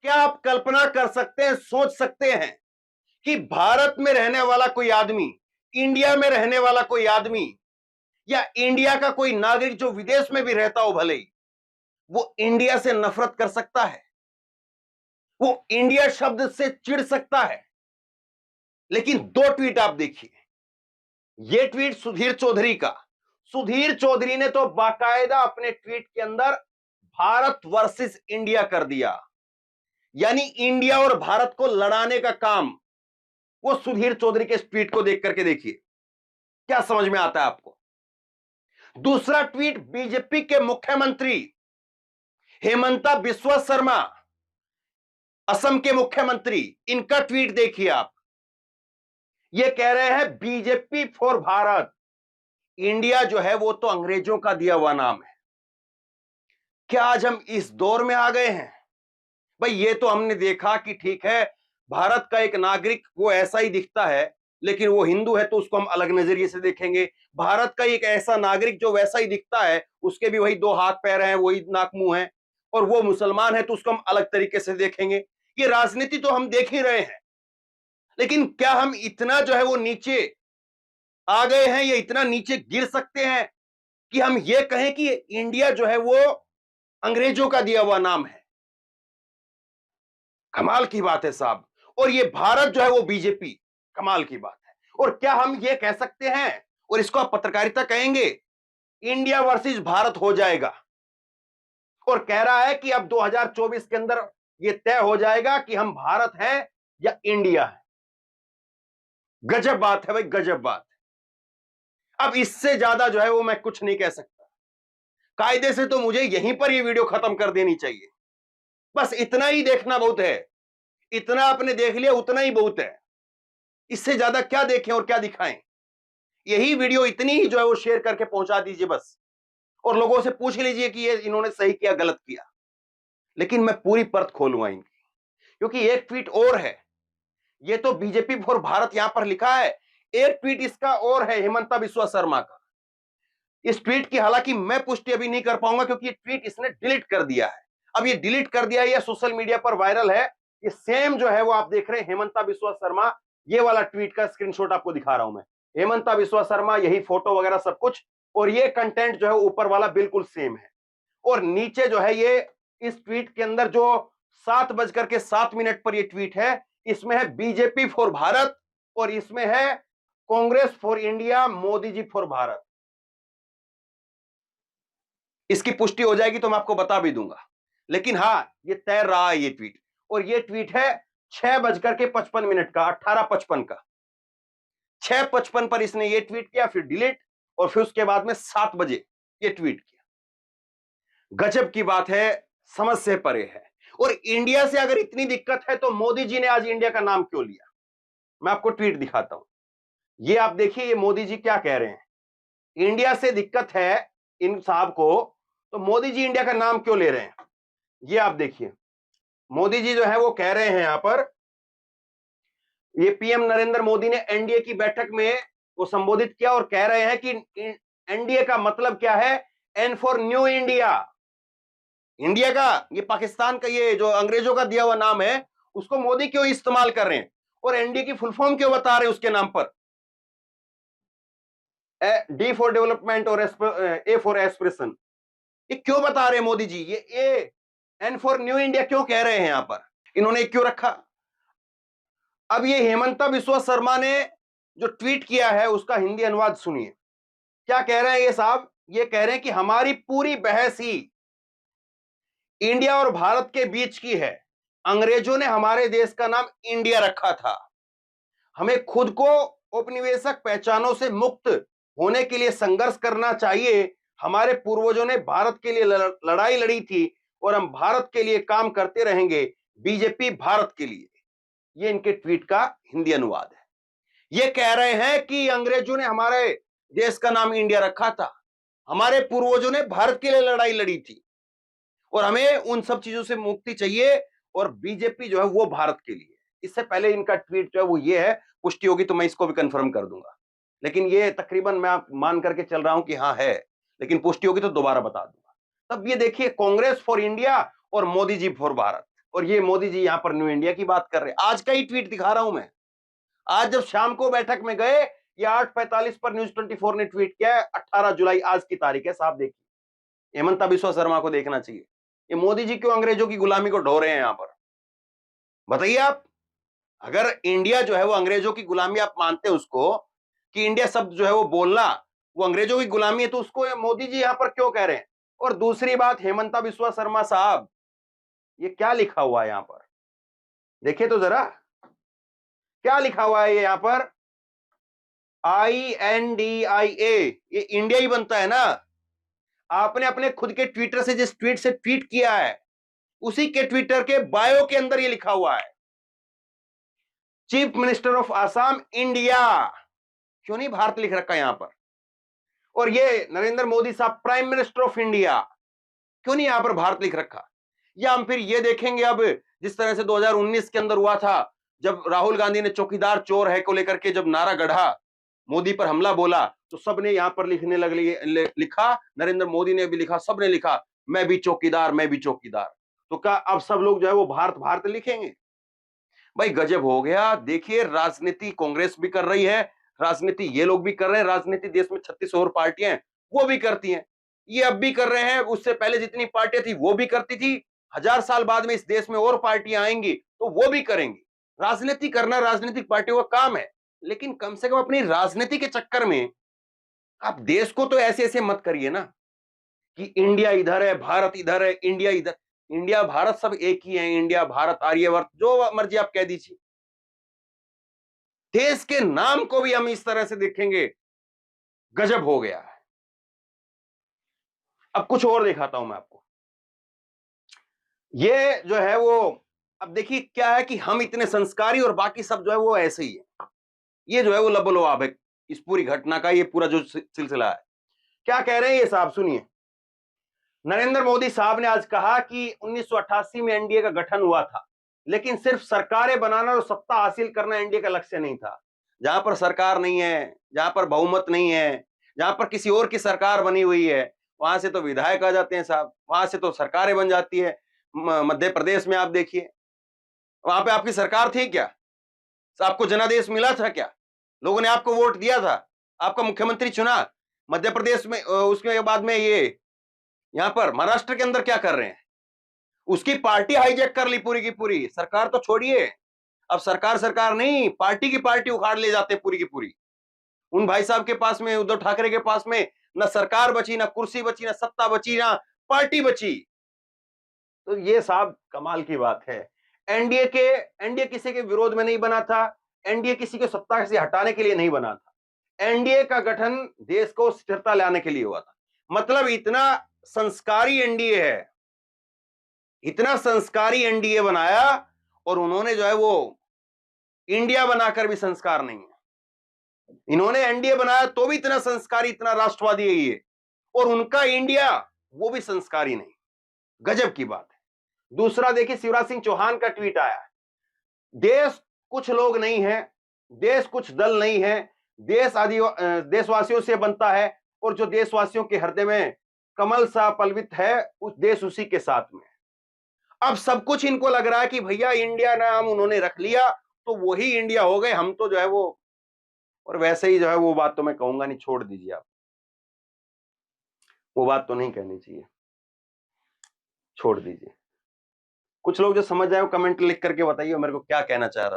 क्या आप कल्पना कर सकते हैं, सोच सकते हैं कि भारत में रहने वाला कोई आदमी, इंडिया में रहने वाला कोई आदमी, या इंडिया का कोई नागरिक जो विदेश में भी रहता हो भले ही, वो इंडिया से नफरत कर सकता है? वो इंडिया शब्द से चिढ़ सकता है? लेकिन दो ट्वीट आप देखिए। ये ट्वीट सुधीर चौधरी का। सुधीर चौधरी ने तो बाकायदा अपने ट्वीट के अंदर भारत वर्सेस इंडिया कर दिया, यानी इंडिया और भारत को लड़ाने का काम। वो सुधीर चौधरी के इस ट्वीट को देख करके देखिए, क्या समझ में आता है आपको। दूसरा ट्वीट बीजेपी के मुख्यमंत्री हेमंता बिस्वा शर्मा, असम के मुख्यमंत्री, इनका ट्वीट देखिए आप। ये कह रहे हैं बीजेपी फॉर भारत। इंडिया जो है वो तो अंग्रेजों का दिया हुआ नाम है। क्या आज हम इस दौर में आ गए हैं? भाई ये तो हमने देखा कि ठीक है, भारत का एक नागरिक वो ऐसा ही दिखता है, लेकिन वो हिंदू है तो उसको हम अलग नजरिए से देखेंगे। भारत का एक ऐसा नागरिक जो वैसा ही दिखता है, उसके भी वही दो हाथ पैर हैं, वही नाक मुंह है, और वो मुसलमान है तो उसको हम अलग तरीके से देखेंगे। ये राजनीति तो हम देख ही रहे हैं। लेकिन क्या हम इतना जो है वो नीचे आ गए हैं, या इतना नीचे गिर सकते हैं कि हम ये कहें कि इंडिया जो है वो अंग्रेजों का दिया हुआ नाम है? कमाल की बात है साहब। और ये भारत जो है वो बीजेपी, कमाल की बात है। और क्या हम ये कह सकते हैं, और इसको आप पत्रकारिता कहेंगे, इंडिया वर्सेस भारत हो जाएगा, और कह रहा है कि अब 2024 के अंदर ये तय हो जाएगा कि हम भारत हैं या इंडिया है। गजब बात है भाई, गजब बात है। अब इससे ज्यादा जो है वो मैं कुछ नहीं कह सकता। कायदे से तो मुझे यहीं पर ये वीडियो खत्म कर देनी चाहिए। बस इतना ही देखना बहुत है। इतना आपने देख लिया, उतना ही बहुत है। इससे ज्यादा क्या देखें और क्या दिखाएं? यही वीडियो इतनी ही जो है वो शेयर करके पहुंचा दीजिए बस, और लोगों से पूछ लीजिए कि ये इन्होंने सही किया गलत किया। लेकिन मैं पूरी परत खोलूंगा इनकी, क्योंकि एक ट्वीट और है। ये तो बीजेपी फॉर भारत यहां पर लिखा है, एक ट्वीट इसका और है हेमंता बिस्वा शर्मा का। इस ट्वीट की हालांकि मैं पुष्टि अभी नहीं कर पाऊंगा, क्योंकि ये ट्वीट इसने डिलीट कर दिया है। अब ये डिलीट कर दिया है, ये सोशल मीडिया पर वायरल है। ये सेम जो है वो आप देख रहे हैं हेमंता बिस्वा शर्मा, ये वाला ट्वीट का स्क्रीनशॉट आपको दिखा रहा हूं मैं। हेमंता बिस्वा शर्मा, यही फोटो वगैरह सब कुछ, और ये कंटेंट जो है ऊपर वाला बिल्कुल सेम है। और नीचे जो है ये इस ट्वीट के अंदर जो 7:07 पर ये ट्वीट है, इसमें है बीजेपी फॉर भारत, और इसमें है Congress for India, Modi ji for Bharat. इसकी पुष्टि हो जाएगी तो मैं आपको बता भी दूंगा। लेकिन हां, ये तैर रहा है ये ट्वीट, और ये ट्वीट है 6:55 का, 18:55 का। 6:55 पर इसने ये ट्वीट किया, फिर डिलीट, और फिर उसके बाद में 7 बजे ये ट्वीट किया। गजब की बात है, समझ से परे है। और इंडिया से अगर इतनी दिक्कत है तो मोदी जी ने आज इंडिया का नाम क्यों लिया? मैं आपको ट्वीट दिखाता हूं। ये आप देखिए, ये मोदी जी क्या कह रहे हैं। इंडिया से दिक्कत है इन साहब को, तो मोदी जी इंडिया का नाम क्यों ले रहे हैं? ये आप देखिए, मोदी जी जो है वो कह रहे हैं यहां पर, ये पीएम नरेंद्र मोदी ने एनडीए की बैठक में वो संबोधित किया, और कह रहे हैं कि एनडीए का मतलब क्या है? N for new India. India का, ये पाकिस्तान का, ये जो अंग्रेजों का दिया हुआ नाम है, उसको मोदी क्यों इस्तेमाल कर रहे हैं? और एनडीए की फुल फॉर्म क्यों बता रहे हैं उसके नाम पर? डी फॉर डेवलपमेंट और ए फॉर एस्पिरेशन। ये क्यों बता रहे हैं मोदी जी? ये A N for new India क्यों कह रहे हैं यहां पर? इन्होंने क्यों रखा? अब ये हेमंता बिस्वा शर्मा ने जो ट्वीट किया है उसका हिंदी अनुवाद सुनिए। क्या कह रहे हैं ये साहब? ये कह रहे हैं कि हमारी पूरी बहस ही इंडिया और भारत के बीच की है। अंग्रेजों ने हमारे देश का नाम इंडिया रखा था। हमें खुद को औपनिवेशिक पहचानों से मुक्त होने के लिए संघर्ष करना चाहिए। हमारे पूर्वजों ने भारत के लिए लड़ाई लड़ी थी, और हम भारत के लिए काम करते रहेंगे। बीजेपी भारत के लिए। ये इनके ट्वीट का हिंदी अनुवाद है। ये कह रहे हैं कि अंग्रेजों ने हमारे देश का नाम इंडिया रखा था, हमारे पूर्वजों ने भारत के लिए लड़ाई लड़ी थी, और हमें उन सब चीजों से मुक्ति चाहिए, और बीजेपी जो है वो भारत के लिए। इससे पहले इनका ट्वीट जो है वो ये है, पुष्टि होगी तो मैं इसको भी कंफर्म कर दूंगा। लेकिन ये तकरीबन मैं मान करके चल रहा हूं कि हाँ है, लेकिन पुष्टि होगी तो दोबारा बता दूंगा। तब ये देखिए, कांग्रेस फॉर इंडिया और मोदी जी फॉर भारत। और ये मोदी जी यहां पर न्यू इंडिया की बात कर रहे हैं। आज का ही ट्वीट दिखा रहा हूं मैं। आज जब शाम को बैठक में गए, ये 8:45 पर न्यूज 24 ने ट्वीट किया है। 18 जुलाई आज की तारीख है साहब, देखिए हेमंता बिस्वा शर्मा को देखना चाहिए। ये मोदी जी क्यों अंग्रेजों की गुलामी को ढो रहे हैं यहां पर, बताइए आप। अगर इंडिया जो है वो अंग्रेजों की गुलामी आप मानते हैं उसको, कि इंडिया शब्द जो है वो बोलना वो अंग्रेजों की गुलामी है, तो उसको मोदी जी यहां पर क्यों कह रहे हैं। और दूसरी बात, हेमंता बिस्वा शर्मा साहब, ये क्या लिखा हुआ है यहां पर, देखिए तो जरा क्या लिखा हुआ है ये यहां पर। INDIA, ये इंडिया ही बनता है ना। आपने अपने खुद के ट्विटर से जिस ट्वीट से ट्वीट किया है, उसी के ट्विटर के बायो के अंदर ये लिखा हुआ है, chief minister of Assam India. क्यों नहीं भारत लिख रखा यहां पर। और ये नरेंद्र मोदी साहब प्राइम मिनिस्टर ऑफ इंडिया, क्यों नहीं यहां पर भारत लिख रखा। या हम फिर ये देखेंगे, अब जिस तरह से 2019 के अंदर हुआ था, जब राहुल गांधी ने चौकीदार चोर है को लेकर के जब नारा गढ़ा, मोदी पर हमला बोला, तो सबने यहां पर लिखने लग लिखा, नरेंद्र मोदी ने भी लिखा, सबने लिखा, मैं भी चौकीदार, मैं भी चौकीदार। तो क्या अब सब लोग जो है वो भारत भारत लिखेंगे। भाई गजब हो गया। देखिए राजनीति कांग्रेस भी कर रही है, राजनीति ये लोग भी कर रहे हैं, राजनीति देश में 36 और पार्टियां हैं वो भी करती हैं, ये अब भी कर रहे हैं, उससे पहले जितनी पार्टियां थी वो भी करती थी, 1000 साल बाद में इस देश में और पार्टियां आएंगी तो वो भी करेंगी। राजनीति करना राजनीतिक पार्टियों का काम है, लेकिन कम से कम अपनी राजनीति के चक्कर में आप देश को तो ऐसे ऐसे मत करिए ना, कि इंडिया इधर है, भारत इधर है, इंडिया इधर। इंडिया भारत सब एक ही है, इंडिया भारत आर्यवर्त जो मर्जी आप कह दीजिए। देश के नाम को भी हम इस तरह से देखेंगे, गजब हो गया है। अब कुछ और दिखाता हूं मैं आपको। ये जो है वो, अब देखिए क्या है कि हम इतने संस्कारी और बाकी सब जो है वो ऐसे ही है। ये जो है वो लबोलवाब है इस पूरी घटना का, ये पूरा जो सिलसिला है। क्या कह रहे हैं ये साहब, सुनिए। नरेंद्र मोदी साहब ने आज कहा कि 1988 में एनडीए का गठन हुआ था, लेकिन सिर्फ सरकारें बनाना और सत्ता हासिल करना एनडीए का लक्ष्य नहीं था। जहां पर सरकार नहीं है, जहां पर बहुमत नहीं है, जहां पर किसी और की सरकार बनी हुई है, वहां से तो विधायक आ जाते हैं साहब, वहां से तो सरकारें बन जाती है। मध्य प्रदेश में आप देखिए, वहां पे आपकी सरकार थी क्या, आपको जनादेश मिला था क्या, लोगों ने आपको वोट दिया था, आपका मुख्यमंत्री चुना। मध्य प्रदेश में उसके बाद में ये यहां पर महाराष्ट्र के अंदर क्या कर रहे हैं, उसकी पार्टी हाईजैक कर ली पूरी की पूरी, सरकार तो छोड़िए, अब सरकार सरकार नहीं, पार्टी की पार्टी उखाड़ ले जाते पूरी की पूरी। उन भाई साहब के पास में, उद्धव ठाकरे के पास में ना सरकार बची, ना कुर्सी बची, ना सत्ता बची, ना पार्टी बची। तो ये साहब कमाल की बात है। एनडीए किसी के विरोध में नहीं बना था, एनडीए किसी को सत्ता से हटाने के लिए नहीं बना था। एनडीए का गठन देश को स्थिरता लाने के लिए हुआ था। मतलब इतना संस्कारी एनडीए है, इतना संस्कारी एनडीए बनाया, और उन्होंने जो है वो इंडिया बनाकर भी संस्कार नहीं है। इन्होंने एनडीए बनाया तो भी इतना संस्कारी, इतना राष्ट्रवादी है ये, और उनका इंडिया वो भी संस्कारी नहीं। गजब की बात है। दूसरा देखिए, शिवराज सिंह चौहान का ट्वीट आया, देश कुछ लोग नहीं है, देश कुछ दल नहीं है, देशवासियों से बनता है, और जो देशवासियों के हृदय में कमल सा पलवित है, उस देश उसी के साथ में। अब सब कुछ इनको लग रहा है कि भैया इंडिया नाम उन्होंने रख लिया तो वही इंडिया हो गए, हम तो जो है वो, और वैसे ही जो है वो बात तो मैं कहूंगा नहीं, छोड़ दीजिए आप, वो बात तो नहीं कहनी चाहिए, छोड़ दीजिए। कुछ लोग जो समझ आए वो कमेंट लिख करके बताइए मेरे को क्या कहना चाह रहा था।